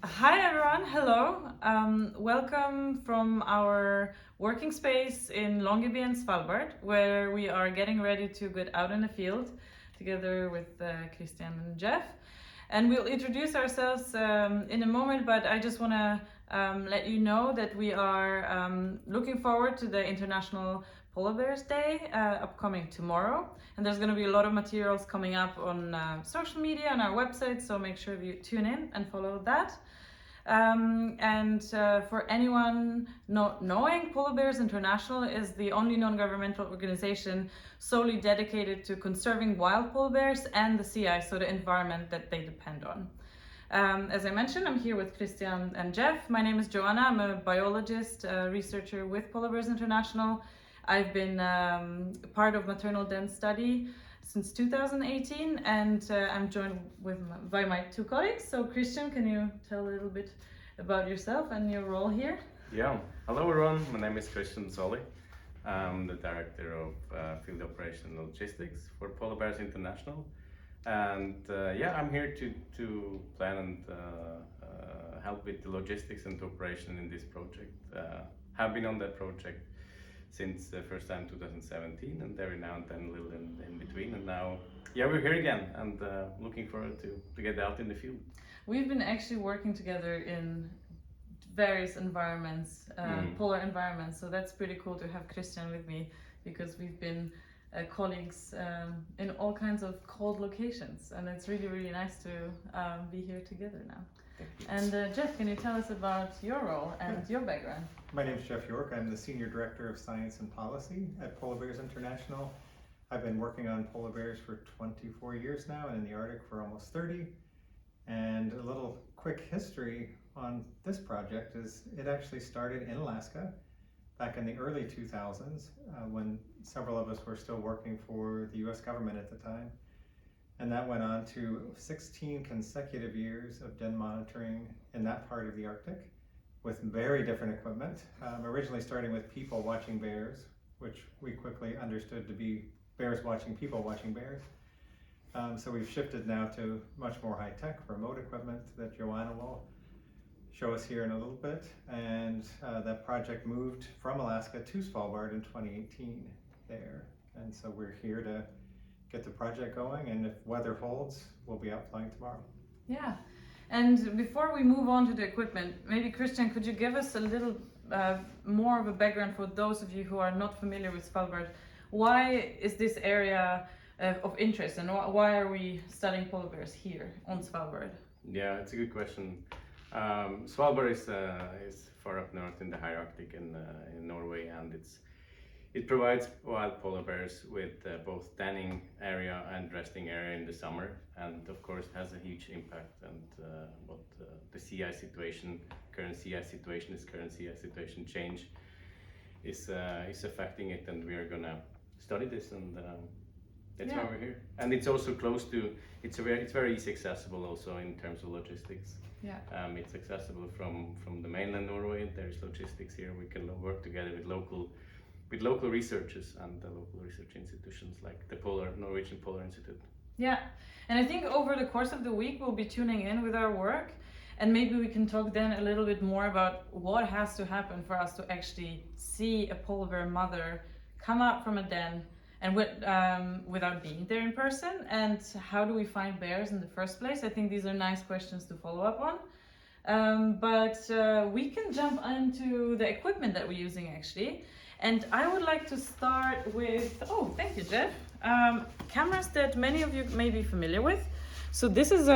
Hi everyone, hello. Welcome from our working space in Longyearbyen and Svalbard, where we are getting ready to get out in the field together with Christian and Geoff. And we'll introduce ourselves in a moment, but I just want to let you know that we are looking forward to the International Polar Bears Day upcoming tomorrow. And there's going to be a lot of materials coming up on social media and our website, so make sure you tune in and follow that. For anyone not knowing, Polar Bears International is the only non-governmental organization solely dedicated to conserving wild polar bears and the sea ice, so the environment that they depend on. As I mentioned, I'm here with Christian and Geoff. My name is Joanna. I'm a biologist, researcher with Polar Bears International. I've been part of Maternal Den study since 2018, and I'm joined by my two colleagues. So Christian, can you tell a little bit about yourself and your role here? Yeah, hello everyone, my name is Christian Zoelly. I'm the director of field operation and logistics for Polar Bears International. And I'm here to plan and help with the logistics and operation in this project. Have been on that project since the first time 2017, and every now and then a little in between, and now we're here again, and looking forward to get out in the field. We've been actually working together in various environments, polar environments, so that's pretty cool to have Christian with me, because we've been colleagues in all kinds of cold locations, and it's really nice to be here together now. And Geoff, can you tell us about your role and your background? My name is Geoff York. I'm the Senior Director of Science and Policy at Polar Bears International. I've been working on polar bears for 24 years now, and in the Arctic for almost 30. And a little quick history on this project is it actually started in Alaska back in the early 2000s when several of us were still working for the US government at the time. And that went on to 16 consecutive years of den monitoring in that part of the Arctic with very different equipment. Originally starting with people watching bears, which we quickly understood to be bears watching people watching bears. So we've shifted now to much more high-tech remote equipment that Joanna will show us here in a little bit. And that project moved from Alaska to Svalbard in 2018 there. And so we're here to get the project going, and if weather holds, we'll be out flying tomorrow. Yeah, and before we move on to the equipment, maybe Christian, could you give us a little more of a background for those of you who are not familiar with Svalbard? Why is this area of interest, and why are we studying polar bears here on Svalbard? Yeah, it's a good question. Svalbard is far up north in the high Arctic in Norway, and it provides wild polar bears with both tanning area and resting area in the summer, and of course has a huge impact. And what the sea ice situation, current sea ice situation change is affecting it, and we are gonna study this, and that's why we're here. And it's also close to, it's very easy accessible also in terms of logistics. Yeah. It's accessible from the mainland Norway. There's logistics here. We can work together with local researchers and the local research institutions like the Norwegian Polar Institute. Yeah, and I think over the course of the week we'll be tuning in with our work, and maybe we can talk then a little bit more about what has to happen for us to actually see a polar bear mother come out from a den and without being there in person, and how do we find bears in the first place. I think these are nice questions to follow up on. But we can jump into the equipment that we're using actually. And I would like to start with, thank you, Geoff. Cameras that many of you may be familiar with. So this is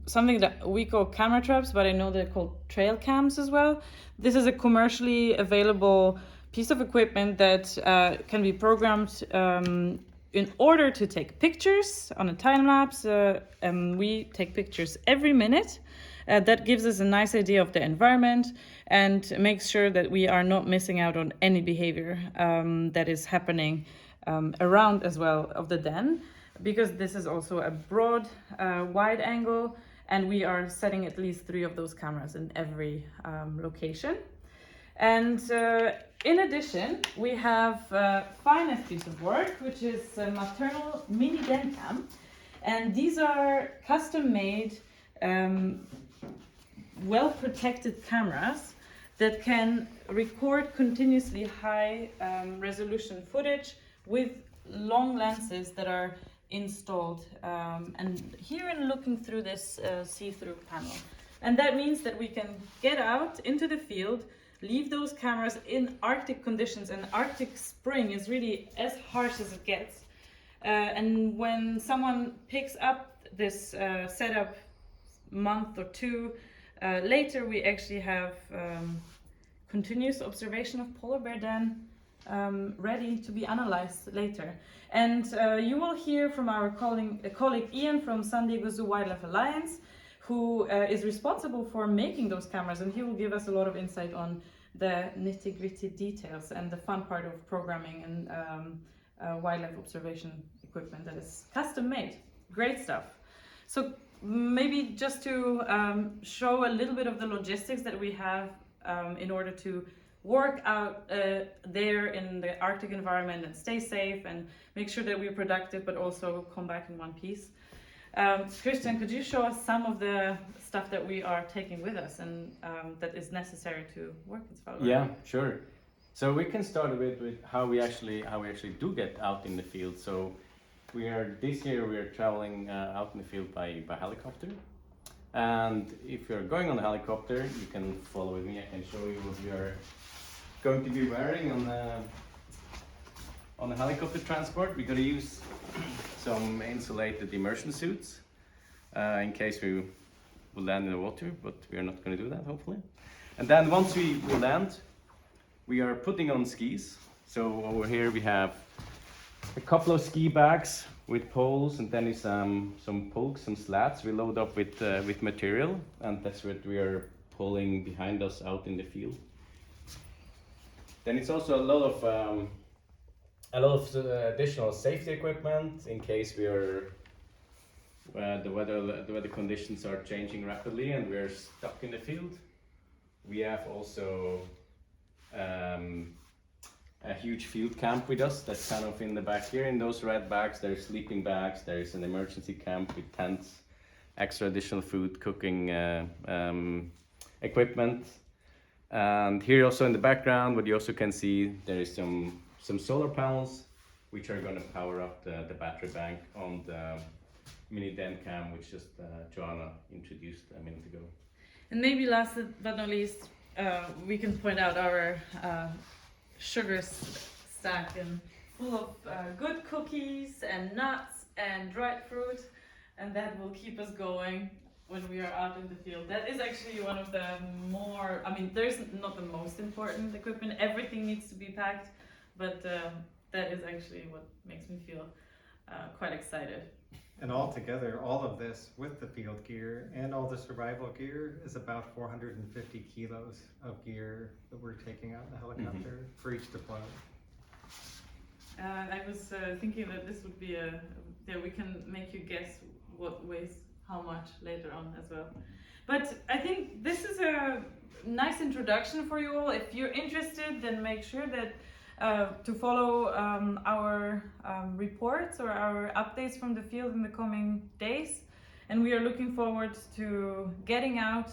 something that we call camera traps, but I know they're called trail cams as well. This is a commercially available piece of equipment that can be programmed in order to take pictures on a time lapse. We take pictures every minute. That gives us a nice idea of the environment and makes sure that we are not missing out on any behavior that is happening around as well of the den, because this is also a broad, wide angle, and we are setting at least 3 of those cameras in every location. And in addition, we have finest piece of work, which is a Maternal mini den cam, and these are custom made well-protected cameras that can record continuously high resolution footage with long lenses that are installed. And here in looking through this see-through panel. And that means that we can get out into the field, leave those cameras in Arctic conditions, and Arctic spring is really as harsh as it gets. And when someone picks up this setup month or two later, we actually have continuous observation of polar bear then ready to be analyzed later. And you will hear from our colleague Ian from San Diego Zoo Wildlife Alliance, who is responsible for making those cameras, and he will give us a lot of insight on the nitty-gritty details and the fun part of programming and wildlife observation equipment that is custom made. Great stuff. So maybe just to show a little bit of the logistics that we have in order to work out there in the Arctic environment and stay safe and make sure that we're productive but also come back in one piece. Christian, could you show us some of the stuff that we are taking with us and that is necessary to work in Svalbard? Yeah, sure. So we can start a bit with how we actually do get out in the field. So this year we are traveling out in the field by helicopter. And if you're going on a helicopter, you can follow with me. I can show you what we are going to be wearing on the helicopter transport. We're going to use some insulated immersion suits in case we will land in the water, but we are not going to do that, hopefully. And then once we land, we are putting on skis. So over here we have a couple of ski bags with poles, and then some pulks, some slats. We load up with material, and that's what we are pulling behind us out in the field. Then it's also a lot of additional safety equipment in case we are the weather conditions are changing rapidly and we are stuck in the field. We have also a huge field camp with us that's kind of in the back here. In those red bags, there's sleeping bags, there's an emergency camp with tents, extra additional food, cooking equipment. And here also in the background, what you also can see, there is some solar panels which are going to power up the battery bank on the mini den cam, which just Joanna introduced a minute ago. And maybe last but not least, we can point out our sugar stack and full of good cookies and nuts and dried fruit, and that will keep us going when we are out in the field. That is actually one of the more, there's not the most important equipment, everything needs to be packed, but that is actually what makes me feel quite excited. And altogether, all of this with the field gear and all the survival gear is about 450 kilos of gear that we're taking out in the helicopter for each deployment. I was thinking that this would be we can make you guess what weighs how much later on as well. But I think this is a nice introduction for you all. If you're interested, then make sure that to follow our reports or our updates from the field in the coming days. And we are looking forward to getting out.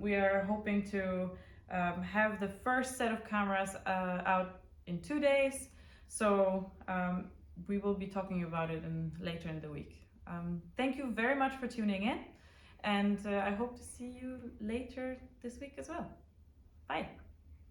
We are hoping to have the first set of cameras out in 2 days. So we will be talking about it later in the week. Thank you very much for tuning in. And I hope to see you later this week as well.